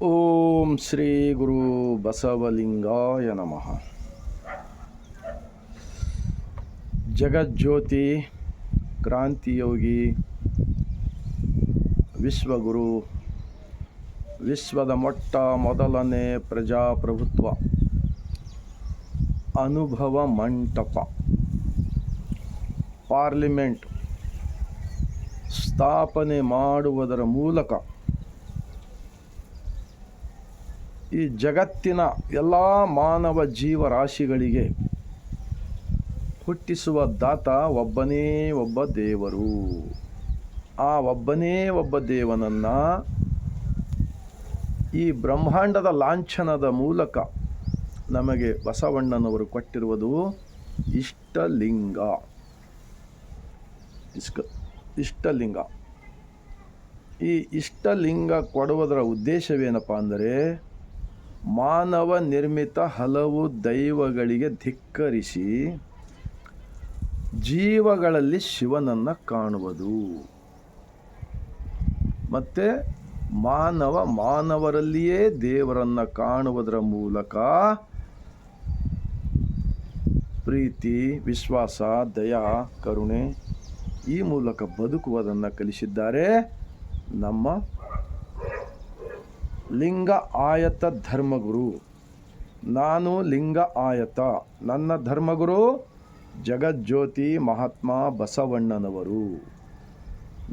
ಓಂ ಶ್ರೀ ಗುರು ಬಸವಲಿಂಗಾಯ ನಮಃ. ಜಗಜ್ಯೋತಿ ಕ್ರಾಂತಿಯೋಗಿ ವಿಶ್ವಗುರು, ವಿಶ್ವದ ಮೊದಲನೇ ಪ್ರಜಾಪ್ರಭುತ್ವ ಅನುಭವ ಮಂಟಪ ಪಾರ್ಲಿಮೆಂಟ್ ಸ್ಥಾಪನೆ ಮಾಡುವುದರ ಮೂಲಕ ಈ ಜಗತ್ತಿನ ಎಲ್ಲ ಮಾನವ ಜೀವರಾಶಿಗಳಿಗೆ ಹುಟ್ಟಿಸುವ ದಾತ ಒಬ್ಬನೇ ಒಬ್ಬ ದೇವರು. ಆ ಒಬ್ಬನೇ ಒಬ್ಬ ದೇವನನ್ನು ಈ ಬ್ರಹ್ಮಾಂಡದ ಲಾಂಛನದ ಮೂಲಕ ನಮಗೆ ಬಸವಣ್ಣನವರು ಕೊಟ್ಟಿರುವುದು ಇಷ್ಟಲಿಂಗ. ಇಷ್ಟಲಿಂಗ ಈ ಇಷ್ಟಲಿಂಗ ಕೊಡುವುದರ ಉದ್ದೇಶವೇನಪ್ಪ ಅಂದರೆ, ಮಾನವ ನಿರ್ಮಿತ ಹಲವು ದೈವಗಳಿಗೆ ಧಿಕ್ಕರಿಸಿ ಜೀವಗಳಲ್ಲಿ ಶಿವನನ್ನು ಕಾಣುವುದು, ಮತ್ತು ಮಾನವರಲ್ಲಿಯೇ ದೇವರನ್ನು ಕಾಣುವುದರ ಮೂಲಕ ಪ್ರೀತಿ, ವಿಶ್ವಾಸ, ದಯಾ, ಕರುಣೆ ಈ ಮೂಲಕ ಬದುಕುವುದನ್ನು ಕಲಿಸಿದ್ದಾರೆ ನಮ್ಮ ಲಿಂಗ ಆಯತ ಧರ್ಮಗುರು. ನಾನು ಲಿಂಗ ಆಯತ, ನನ್ನ ಧರ್ಮಗುರು ಜಗಜ್ಯೋತಿ ಮಹಾತ್ಮ ಬಸವಣ್ಣನವರು.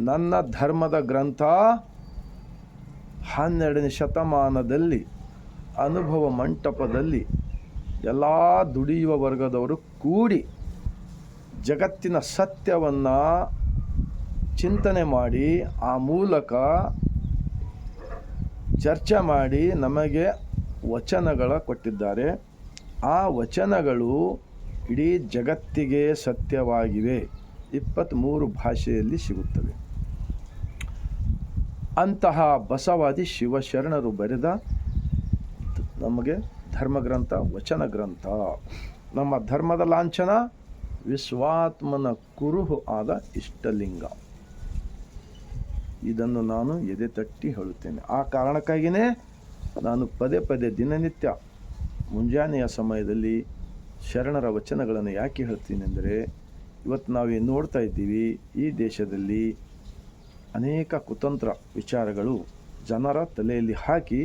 ನನ್ನ ಧರ್ಮದ ಗ್ರಂಥ 12ನೇ ಶತಮಾನದಲ್ಲಿ ಅನುಭವ ಮಂಟಪದಲ್ಲಿ ಎಲ್ಲ ದುಡಿಯುವ ವರ್ಗದವರು ಕೂಡಿ ಜಗತ್ತಿನ ಸತ್ಯವನ್ನು ಚಿಂತನೆ ಮಾಡಿ ಆ ಮೂಲಕ ಚರ್ಚೆ ಮಾಡಿ ನಮಗೆ ವಚನಗಳ ಕೊಟ್ಟಿದ್ದಾರೆ. ಆ ವಚನಗಳು ಇಡೀ ಜಗತ್ತಿಗೆ ಸತ್ಯವಾಗಿವೆ. 23 ಭಾಷೆಯಲ್ಲಿ ಸಿಗುತ್ತವೆ. ಅಂತಹ ಬಸವಾದಿ ಶಿವಶರಣರು ಬರೆದ ನಮಗೆ ಧರ್ಮಗ್ರಂಥ, ವಚನ ಗ್ರಂಥ. ನಮ್ಮ ಧರ್ಮದ ಲಾಂಛನ ವಿಶ್ವಾತ್ಮನ ಕುರುಹು ಆದ ಇಷ್ಟಲಿಂಗ. ಇದನ್ನು ನಾನು ಎದೆ ತಟ್ಟಿ ಹೇಳುತ್ತೇನೆ. ಆ ಕಾರಣಕ್ಕಾಗಿಯೇ ನಾನು ಪದೇ ಪದೇ ದಿನನಿತ್ಯ ಮುಂಜಾನೆಯ ಸಮಯದಲ್ಲಿ ಶರಣರ ವಚನಗಳನ್ನು ಯಾಕೆ ಹೇಳ್ತೀನಿ ಅಂದರೆ, ಇವತ್ತು ನಾವೇನು ನೋಡ್ತಾ ಇದ್ದೀವಿ, ಈ ದೇಶದಲ್ಲಿ ಅನೇಕ ಕುತಂತ್ರ ವಿಚಾರಗಳು ಜನರ ತಲೆಯಲ್ಲಿ ಹಾಕಿ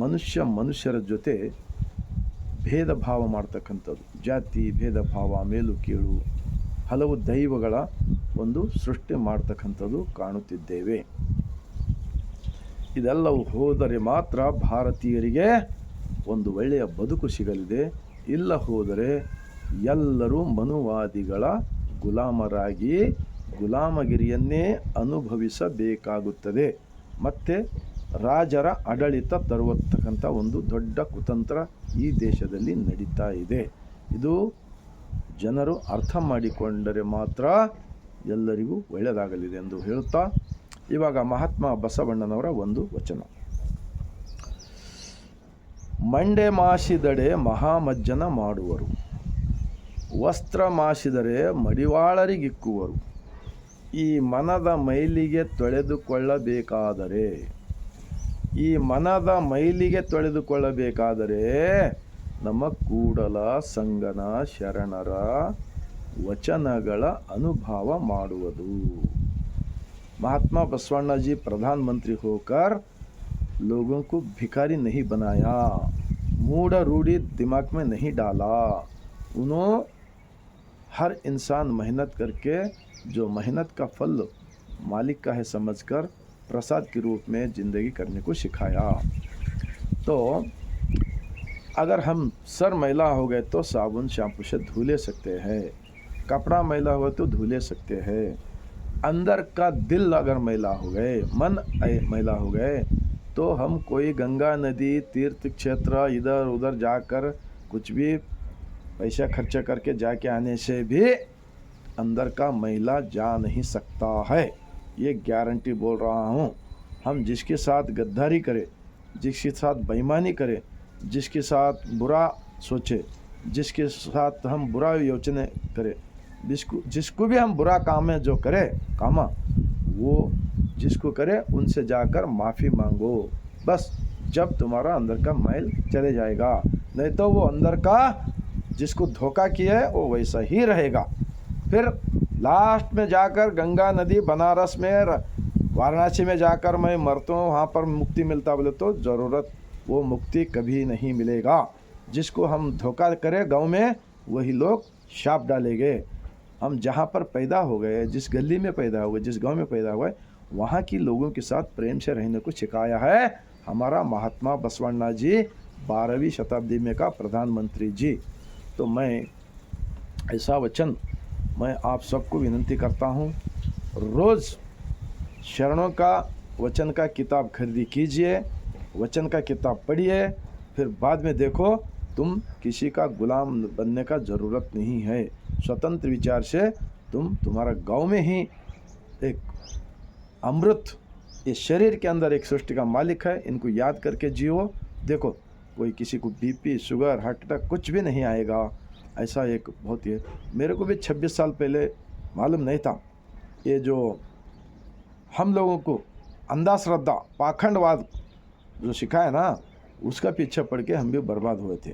ಮನುಷ್ಯರ ಜೊತೆ ಭೇದ ಭಾವ ಮಾಡ್ತಕ್ಕಂಥದ್ದು, ಜಾತಿ ಭೇದ ಭಾವ, ಮೇಲು ಕೀಳು, ಹಲವು ದೈವಗಳ ಒಂದು ಸೃಷ್ಟಿ ಮಾಡ್ತಕ್ಕಂಥದ್ದು ಕಾಣುತ್ತಿದ್ದೇವೆ. ಇದೆಲ್ಲವೂ ಹೋದರೆ ಮಾತ್ರ ಭಾರತೀಯರಿಗೆ ಒಂದು ಒಳ್ಳೆಯ ಬದುಕು ಸಿಗಲಿದೆ. ಇಲ್ಲ ಹೋದರೆ ಎಲ್ಲರೂ ಮನುವಾದಿಗಳ ಗುಲಾಮರಾಗಿ ಗುಲಾಮಗಿರಿಯನ್ನೇ ಅನುಭವಿಸಬೇಕಾಗುತ್ತದೆ. ಮತ್ತು ರಾಜರ ಆಡಳಿತ ತರುವತಕ್ಕಂಥ ಒಂದು ದೊಡ್ಡ ಕುತಂತ್ರ ಈ ದೇಶದಲ್ಲಿ ನಡೀತಾ ಇದೆ. ಇದು ಜನರು ಅರ್ಥ ಮಾಡಿಕೊಂಡರೆ ಮಾತ್ರ ಎಲ್ಲರಿಗೂ ಒಳ್ಳೆಯದಾಗಲಿದೆ ಎಂದು ಹೇಳುತ್ತಾ, ಇವಾಗ ಮಹಾತ್ಮ ಬಸವಣ್ಣನವರ ಒಂದು ವಚನ. ಮಂಡೆ ಮಾಸಿದಡೆ ಮಹಾಮಜ್ಜನ ಮಾಡುವರು, ವಸ್ತ್ರ ಮಾಸಿದರೆ ಮಡಿವಾಳರಿಗಿಕ್ಕುವರು. ಈ ಮನದ ಮೈಲಿಗೆ ತೊಳೆದುಕೊಳ್ಳಬೇಕಾದರೆ ನಮ್ಮ ಕೂಡಲ ಸಂಗನ ಶರಣರ ವಚನಗಳ ಅನುಭವ ಮಾಡುವುದು. महात्मा बसवण्णा जी प्रधानमंत्री होकर लोगों को भिखारी नहीं बनाया, मूढ़ रूढ़ी दिमाग में नहीं डाला. उन्होंने हर इंसान मेहनत करके जो मेहनत का फल मालिक का है समझकर प्रसाद के रूप में ज़िंदगी करने को सिखाया. तो अगर हम सर मैला हो गए तो साबुन शैम्पू से धो ले सकते हैं, कपड़ा मैला हुआ तो धो ले सकते हैं. अंदर का दिल अगर मैला हो गए, मन मैला हो गए, तो हम कोई गंगा नदी तीर्थ क्षेत्र इधर उधर जाकर कुछ भी पैसा खर्च करके जाके आने से भी अंदर का मैला जा नहीं सकता है. ये गारंटी बोल रहा हूँ. हम जिसके साथ गद्दारी करें, जिसके साथ बेईमानी करें, जिसके साथ बुरा सोचे, जिसके साथ हम बुरा योचने करें, जिसको भी हम बुरा काम है जो करे कामा, वो जिसको करे उनसे जाकर माफ़ी मांगो. बस जब तुम्हारा अंदर का मैल चले जाएगा। नहीं तो वो अंदर का जिसको धोखा किया है वो वैसा ही रहेगा। फिर लास्ट में जाकर गंगा नदी बनारस में वाराणसी में जाकर मैं मरता हूँ, वहाँ पर मुक्ति मिलता बोले तो ज़रूरत, वो मुक्ति कभी नहीं मिलेगा। जिसको हम धोखा करें गांव में वही लोग शाप डालेंगे। हम जहाँ पर पैदा हो गए, जिस गली में पैदा हुए, जिस गांव में पैदा हुए, वहाँ की लोगों के साथ प्रेम से रहने को सिखाया है हमारा महात्मा बसवण्णा जी, 12वीं शताब्दी में का प्रधानमंत्री जी। तो मैं ऐसा वचन मैं आप सबको विनती करता हूँ, रोज़ शरणों का वचन का किताब खरीदी कीजिए, वचन का किताब पढ़िए, फिर बाद में देखो तुम किसी का गुलाम बनने का ज़रूरत नहीं है। स्वतंत्र विचार से तुम्हारा गांव में ही एक अमृत, इस शरीर के अंदर एक सृष्टि का मालिक है, इनको याद करके जियो। देखो कोई किसी को बीपी, शुगर, हार्ट अटैक कुछ भी नहीं आएगा। ऐसा एक बहुत ही, मेरे को भी 26 साल पहले मालूम नहीं था। ये जो हम लोगों को अंधश्रद्धा, पाखंडवाद जो सिखाया ना, उसका पीछे पड़ के हम भी बर्बाद हुए थे।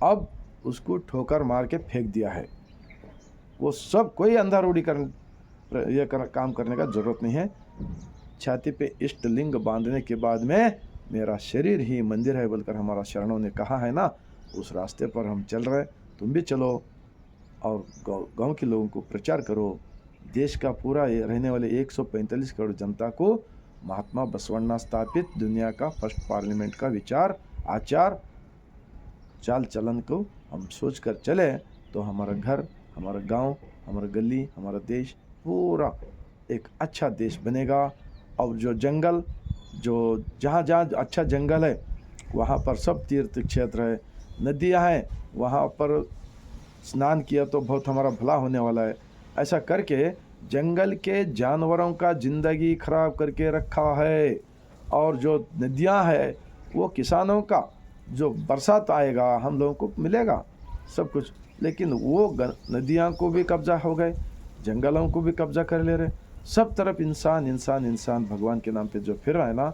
अब उसको ठोकर मार के फेंक दिया है। वो सब कोई अंधा रूढ़ी काम करने का ज़रूरत नहीं है। छाती पे इष्ट लिंग बांधने के बाद में मेरा शरीर ही मंदिर है बोलकर हमारा शरणों ने कहा है ना, उस रास्ते पर हम चल रहे। तुम भी चलो और गांव के लोगों को प्रचार करो। देश का पूरा रहने वाले 145 करोड़ जनता को महात्मा बसवण्णा स्थापित दुनिया का फर्स्ट पार्लियामेंट का विचार, आचार, चाल चलन को हम सोच कर चले तो हमारा घर, हमारा गांव, हमारा गली, हमारा देश पूरा एक अच्छा देश बनेगा। और जो जंगल, जो जहाँ जहाँ अच्छा जंगल है वहाँ पर सब तीर्थ क्षेत्र है, नदियाँ हैं, वहाँ पर स्नान किया तो बहुत हमारा भला होने वाला है। ऐसा करके जंगल के जानवरों का ज़िंदगी खराब करके रखा है। और जो नदियाँ है वो किसानों का, जो बरसात आएगा हम लोगों को मिलेगा सब कुछ, लेकिन वो नदियाँ को भी कब्जा हो गए, जंगलों को भी कब्जा कर ले रहे। सब तरफ इंसान इंसान इंसान भगवान के नाम पे जो फिर रहा है ना,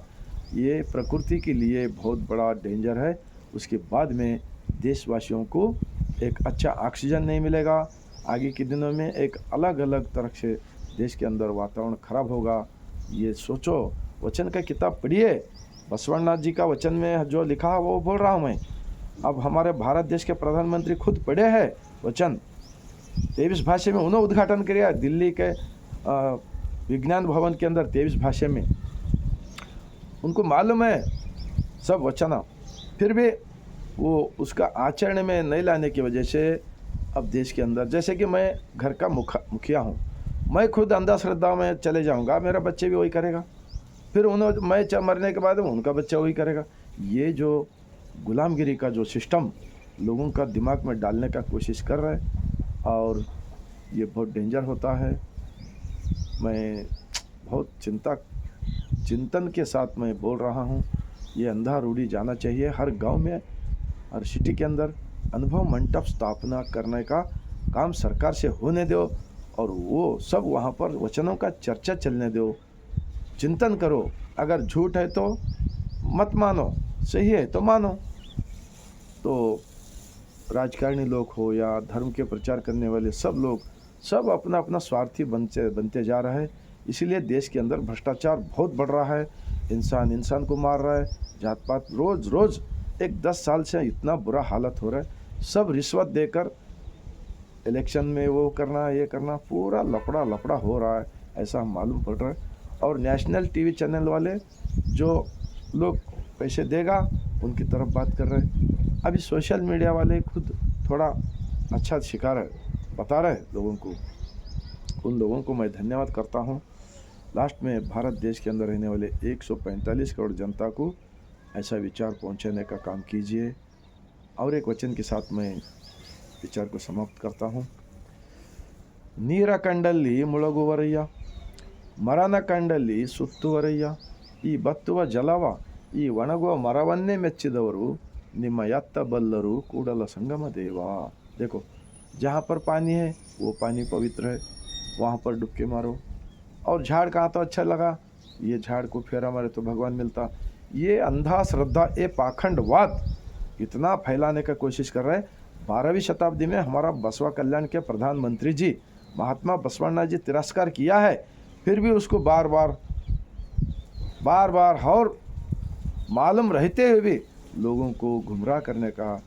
ये प्रकृति के लिए बहुत बड़ा डेंजर है। उसके बाद में देशवासियों को एक अच्छा ऑक्सीजन नहीं मिलेगा। आगे के दिनों में एक अलग अलग तरह से देश के अंदर वातावरण खराब होगा। ये सोचो, वचन का किताब पढ़िए, बसवण्णा जी का वचन में जो लिखा है वो बोल रहा हूँ मैं। अब हमारे भारत देश के प्रधानमंत्री खुद पढ़े हैं वचन, 23 भाषा में उन्होंने उद्घाटन किया दिल्ली के विज्ञान भवन के अंदर, 23 भाषा में उनको मालूम है सब वचन। फिर भी वो उसका आचरण में नहीं लाने की वजह से अब देश के अंदर, जैसे कि मैं घर का मुखिया हूँ, मैं खुद अंधश्रद्धा में चले जाऊँगा, मेरा बच्चे भी वही करेगा, फिर मैं मरने के बाद उनका बच्चा वही करेगा। ये जो गुलामगिरी का जो सिस्टम लोगों का दिमाग में डालने का कोशिश कर रहे हैं, और ये बहुत डेंजर होता है। मैं बहुत चिंतन के साथ मैं बोल रहा हूँ, ये अंधा रूढ़ी जाना चाहिए। हर गांव में, हर सिटी के अंदर अनुभव मंडप स्थापना करने का काम सरकार से होने दो, और वो सब वहाँ पर वचनों का चर्चा चलने दो। चिंतन करो, अगर झूठ है तो मत मानो, सही है तो मानो। तो राजकारणी लोग हो या धर्म के प्रचार करने वाले सब लोग, सब अपना अपना स्वार्थी बनते जा रहा है। इसीलिए देश के अंदर भ्रष्टाचार बहुत बढ़ रहा है, इंसान इंसान को मार रहा है, जात पात रोज़ रोज़, एक 10 साल से इतना बुरा हालत हो रहा है। सब रिश्वत देकर इलेक्शन में वो करना, ये करना, पूरा लफड़ा हो रहा है, ऐसा मालूम पड़ रहा है। और नेशनल टीवी चैनल वाले जो लोग पैसे देगा उनकी तरफ बात कर रहे हैं। अभी सोशल मीडिया वाले खुद थोड़ा अच्छा शिकार है, बता रहे लोगों को। उन लोगों को मैं धन्यवाद करता हूँ। लास्ट में भारत देश के अंदर रहने वाले 145 करोड़ जनता को ऐसा विचार पहुँचाने का काम कीजिए। और एक वचन के साथ मैं विचार को समाप्त करता हूँ। ನೀರ ಕಂಡಲ್ಲಿ ಮುಳುಗುವರಯ್ಯ, ಮರನ ಕಂಡಲ್ಲಿ ಸುತ್ತುವರಯ್ಯ, ಈ ಬತ್ತುವ ಜಲವ ಈ ಒಣಗುವ ಮರವನ್ನೇ ಮೆಚ್ಚಿದವರು ನಿಮ್ಮ ಎತ್ತ ಬಲ್ಲರು ಕೂಡಲ ಸಂಗಮ ದೇವ। देखो, जहाँ पर पानी है वो पानी पवित्र है, वहाँ पर डुबके मारो। और झाड़ कहाँ तो अच्छा लगा, ये झाड़ को फेरा मारे तो भगवान मिलता। ये अंधा श्रद्धा, ये पाखंडवाद इतना फैलाने का कोशिश कर रहे हैं। 12वीं शताब्दी में हमारा बसवा कल्याण के प्रधानमंत्री जी महात्मा बसवण्णा जी तिरस्कार किया है, फिर भी उसको बार बार और मालूम रहते हुए भी लोगों को गुमराह करने का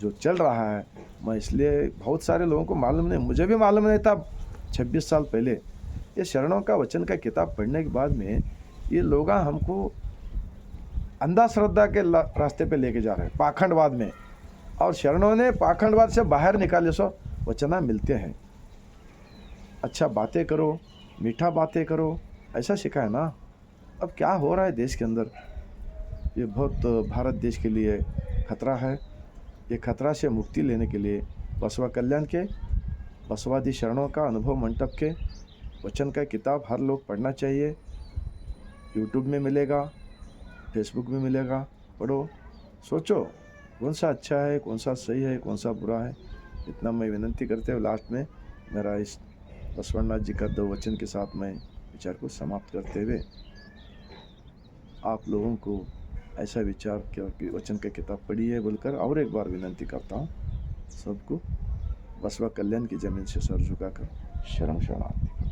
जो चल रहा है। मैं इसलिए बहुत सारे लोगों को मालूम नहीं, मुझे भी मालूम नहीं था 26 साल पहले। ये शरणों का वचन का किताब पढ़ने के बाद में ये लोग हमको अंधा श्रद्धा के रास्ते पे लेके जा रहे हैं, पाखंडवाद में। और शरणों ने पाखंडवाद से बाहर निकाले सो वचना मिलते हैं। अच्छा बातें करो, मीठा बातें करो, ऐसा सिखा है ना। अब क्या हो रहा है देश के अंदर, ये बहुत भारत देश के लिए खतरा है। ये खतरा से मुक्ति लेने के लिए बसवा कल्याण के बसवादी शरणों का अनुभव मंडप के वचन का किताब हर लोग पढ़ना चाहिए। यूट्यूब में मिलेगा, फेसबुक में मिलेगा, पढ़ो, सोचो कौन सा अच्छा है, कौन सा सही है, कौन सा बुरा है। इतना मैं विनंती करते हुए लास्ट में मेरा इस बसवण्णा जी का 2 वचन के साथ मैं विचार को समाप्त करते हुए आप लोगों को ऐसा विचार कि वचन की किताब पढ़ी है बोलकर और एक बार विनंती करता हूँ सबको, बसवा कल्याण की ज़मीन से सर झुकाकर शरण शरणार्थी।